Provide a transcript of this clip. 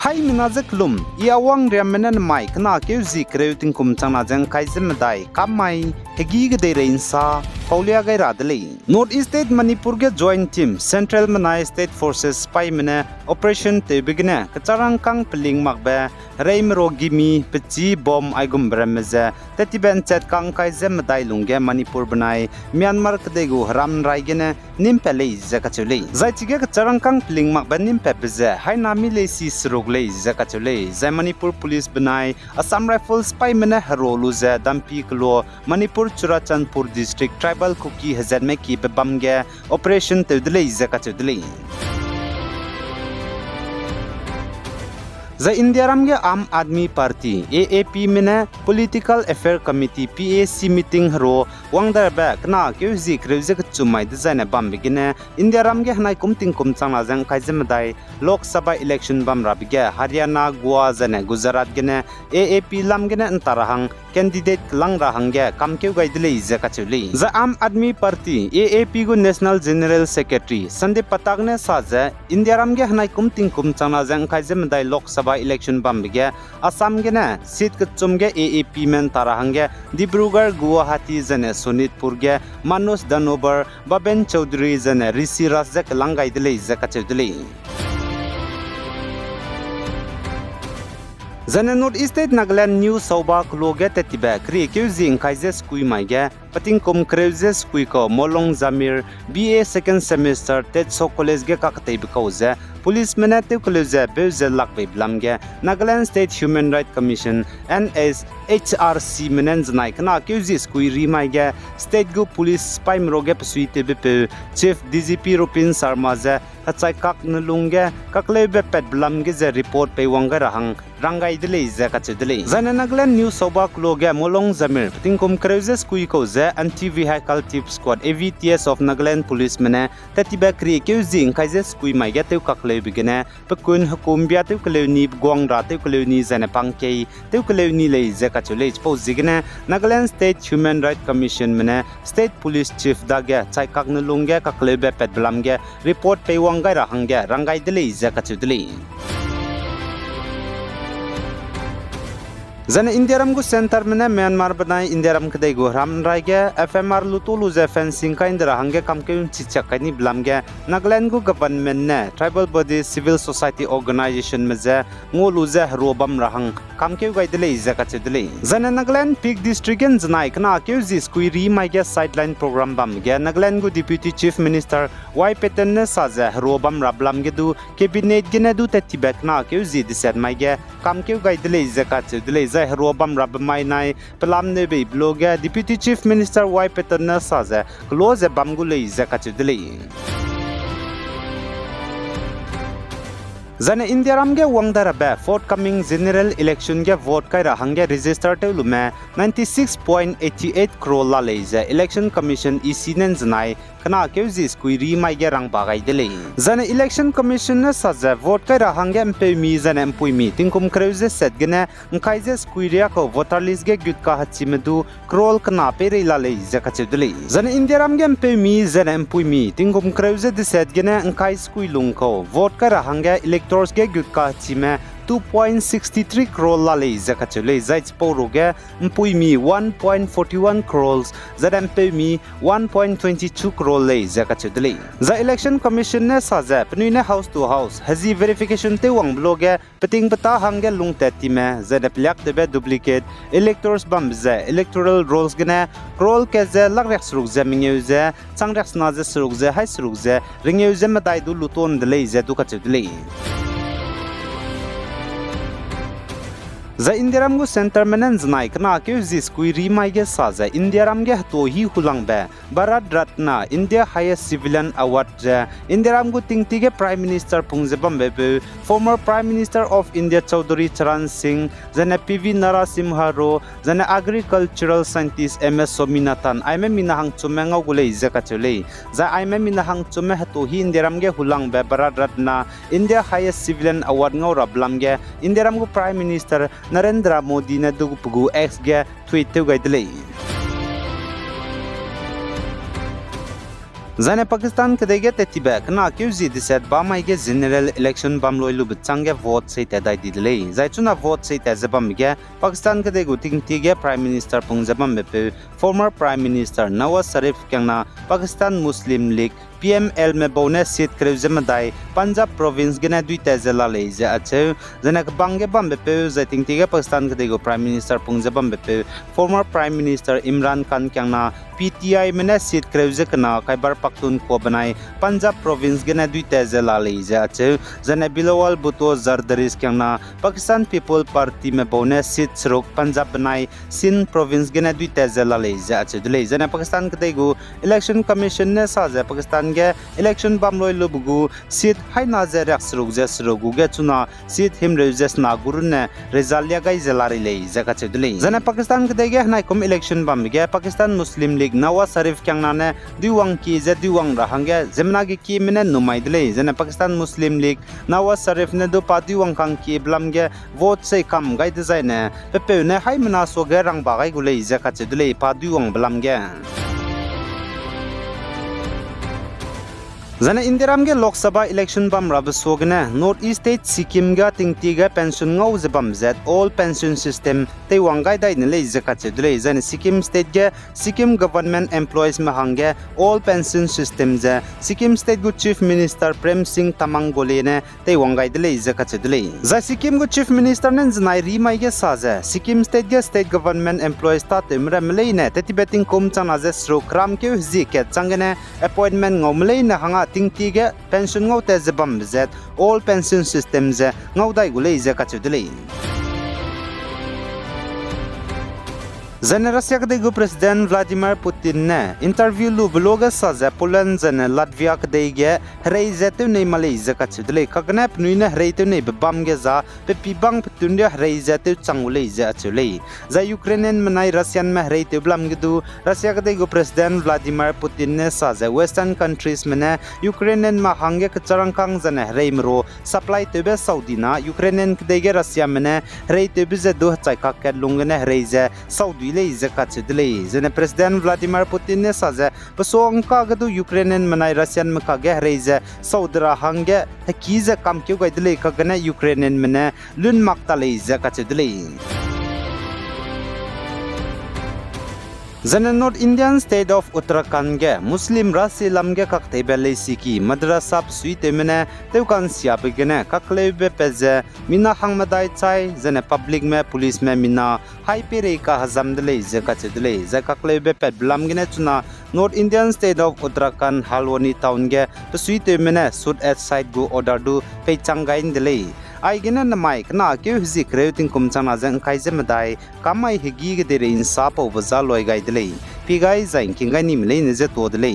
Hai minazek lum iawang riamenan mai kena keu zikreu tingkum changna jang kaizem dai kamai hegi gede reinsa paulia gai radle North East State Manipur ge joint team Central Manai State Forces spy mena operation te bigna kacharang kang pling makba reimro gimi pechi bom aigum brameza tetiben chat kang kaizem dai lungge Manipur banai Myanmar kedegu ram raigena nimpele zakachule zaichige kacharang kang pling makba nimpebeze hai nami lesi srogle zakachule zai Manipur police banai Assam Rifles spy mena haroluze dampi klo Manipur Churachandpur district tribal kuki hazarme ki bamge operation tedle zakachule The India Ramge Aam Aadmi Party AAP mena Political Affair Committee PAC meeting haro wangdar back na keu zik rewzek chumai design bam begine India Ramge hanai kumting kumchang jang kaizem dai Lok Sabha election bam rabige Haryana Goa jane Gujarat gene AAP lam gene antarahang candidate lang rahangge kamkeu gaidle zakachuli The Aam Aadmi Party AAP go National General Secretary Sandeep Patagne saja India Ramge hanai kumting kumchang jang kaizem dai Lok Sabha election bambige Assam gena seat kchumge AAP men tarahangge Dibrugarh Guwahati jane Sonitpur ge Manus Danobar Baben Chaudhary jane Rishi Razak langai dile zakachudile Jane North East State Nagaland New Sauba Kloge Tetiba Kri Kyuzing Kaizes Kuimaiga Pating Kum Kreuses Kuiko Molong Zamir BA second semester Tetso College ge Kakatay Bikauze Police Menate Koleze Beuze Lakbe Blamge Nagaland State Human Rights Commission NSHRC Menenzanai Kana Kyuzis Kui Rimaiga State Go Police Spy Mroge Psuite Bipu Chief DGP Rupin Sarmaze Hatsai Kak Nulunge Kaklebe Pet Blamge ze report pe wanga rahang rangai dile zakachudile Zana Nagaland New Sauba Kloge Molong Zamir Pating Kum Kreuses Kuiko ze Anti-Vehicle Tip Squad AVTS of Nagaland Police Mene Tatiba Kri Kyuzing Kaizes Kuimaiga Teu Kakle Bigene Pekun Hukumbia Teu Kalewni Gwangra Teu Kalewni Zane Pangkei Teu Kalewni Le Zakachule Pozigene Nagaland State Human Rights Commission Mene State Police Chief Dage Chai Kaknulunge Kaklebe Pet Blamge Report Pe Wangai Rahangge Rangai Dile Zakachudile Zana India Ramgu Center mena Myanmar banai India Ram kedai go ram raige FMR lutulu ze fencing ka indra hange kamkeun chichakani blamge Nagaland go government ne tribal body civil society organization meze ngolu ze robam rahang kamkeu gaidele zakachedele Zana Nagaland Peak District en janai kana keu jis kuiri maige sideline program bamge Nagaland go deputy chief minister Y Peten ne saza robam rablamge du cabinet gene du tetibek na keu ji diset maige kamkeu gaidele zakachedele Zai Robam Rabamai Nai Pelamne Be Bloga Deputy Chief Minister Y Peterna Saza Close Bamgule Zakachudili Zana India Ramge Wangdarabe forthcoming general election ge vote kai rahange register te lume 96.88 crore la leize election commission isinen janai kana keuzis kuiri mai ge rang bagai dele Zana election commission na saja vote kai rahange mpe mi zana mpui mi tingkum kreuze set gene ngkaizes kuiria ko voter list ge gyutka hachimedu crore kana pere la leize kachedule Zana India Ramge mpe mi zana mpui mi tingkum kreuze de set gene ngkais kuilung ko vote kai rahange electoral ge gyutka chime 2.63 crore la le zakachule zaits poroge mpui mi 1.41 crores zadampe mi 1.22 crore le zakachule za election commission ne saza pnuine house to house hazi verification te wang bloge peting pata hange lungte time zadaplyak debe duplicate electors bamza electoral rolls gene crore keze lagrek surugze mingeuze changrek snaze surugze hai surugze ringeuze madai du luton dele zadukachule The India Ramgu Center menen janai kana keu jis kuiri maige saza India Ramge to hi hulang be Bharat Ratna India Highest Civilian Award je India Ramgu tingtige Prime Minister Pungjabam Bebe former Prime Minister of India Chaudhary Charan Singh jana PV Narasimha Ro jana agricultural scientist MS Sominathan aime minahang chumengau gule zakachule za aime minahang chume to hi India Ramge hulang be Bharat Ratna India Highest Civilian Award ngau rablamge India Ramgu Prime Minister Narendra Modi na dugupugu ex ge tweet te gaidle Zane Pakistan kadege tetibe kana kyuzi diset bamaige general election bamloilu bitsange vote sei tedai didlei zaichuna vote sei tezabamge Pakistan kadegu tingtige prime minister pungjabam bepe former prime minister Nawaz Sharif kyangna Pakistan Muslim League PML में bonus seat kreuzemadai Punjab province gena duita zela leije ache janak bange bambe pe zating tiga Pakistan kadego prime minister pungjabam bepe former prime minister Imran Khan kyangna PTI mena seat kreuze kana Khyber Pakhtunkhwa banai Punjab province gena duita zela leije ache jana Bilawal Bhutto Zardaris kyangna Pakistan People Party में bonus seat srok Punjab banai Sindh province gena duita zela leije ache dule jana Pakistan kadego election commission ne saje Pakistan election bamloi lubugu seat hai naze raksrug jasrugu ge chuna seat himre jasna gurune rezalia gai zelari lei jakache dule jana Pakistan ke dege hnai kom election bamge Pakistan Muslim League Nawaz Sharif kyangna ne diwang ki je diwang rahange jemna gi ki mene numai dule jana Pakistan Muslim League Nawaz Sharif ne do pa diwang kang ki blamge vote sei kam gai design ne pepe ne hai mena so ge rang ba gai gule jakache dule pa diwang blamge Zana Indiramge Lok Sabha election bam rabsogne North East State Sikkim ga tingtiga pension ngau zebam zet all pension system te wangai dai ne le zakache dule zana Sikkim state ge Sikkim government employees ma hange all pension system ze Sikkim state gu chief minister Prem Singh Tamang gole ne te wangai dule zakache dule za Sikkim gu chief minister nen znai ri mai ge saze Sikkim state ge state government employees ta temra mlei ne te tibeting kom chana ze sro kram ke zi ke changene appointment ngau mlei na hanga tingtiga pension ngau te zabam zet all pension systems ngau dai gule ze kachudle Russia kadegu President Vladimir Putin ne interview lu bloga saza Poland zane Latvia kadege reizetu ne Malaysia kachudle kagnap nuina reitu ne bamge za pe pibang putunde reizetu changule za achule za Ukrainian manai Russian ma reitu blamgedu Russia kadegu President Vladimir Putin ne saza western countries mena Ukrainian ma hange kacharangkang zane reimro supply tebe Saudi na Ukrainian kadege Russia mena reitu bize do chaika kedlungene reize Saudi Zakachidle, Zene President Vladimir Putin ne saze, Pasong Kagadu Ukrainian Manai Russian Makage Reize, Saudra Hange, Hakiza Kamkyu Gaidle Kagana Ukrainian Mene, Lun Maktale Zakachidle. Zana North Indian state of Uttarakhand ge Muslim Rasi lamge kakte bele siki madrasa psui temene teukan siap gene kaklebe peze mina hangmadai chai zane public me police me mina haipere ka hazam dele zakachedle zakaklebe pet blam gene chuna North Indian state of Uttarakhand Halwani town ge psui temene shoot at side go order do pechangain dele ai gena namai kana ke hzi kreuting kumchana jang kaije madai kamai higi ge dere insap over loi gai dele pigai zain kingai nim le ne je to dele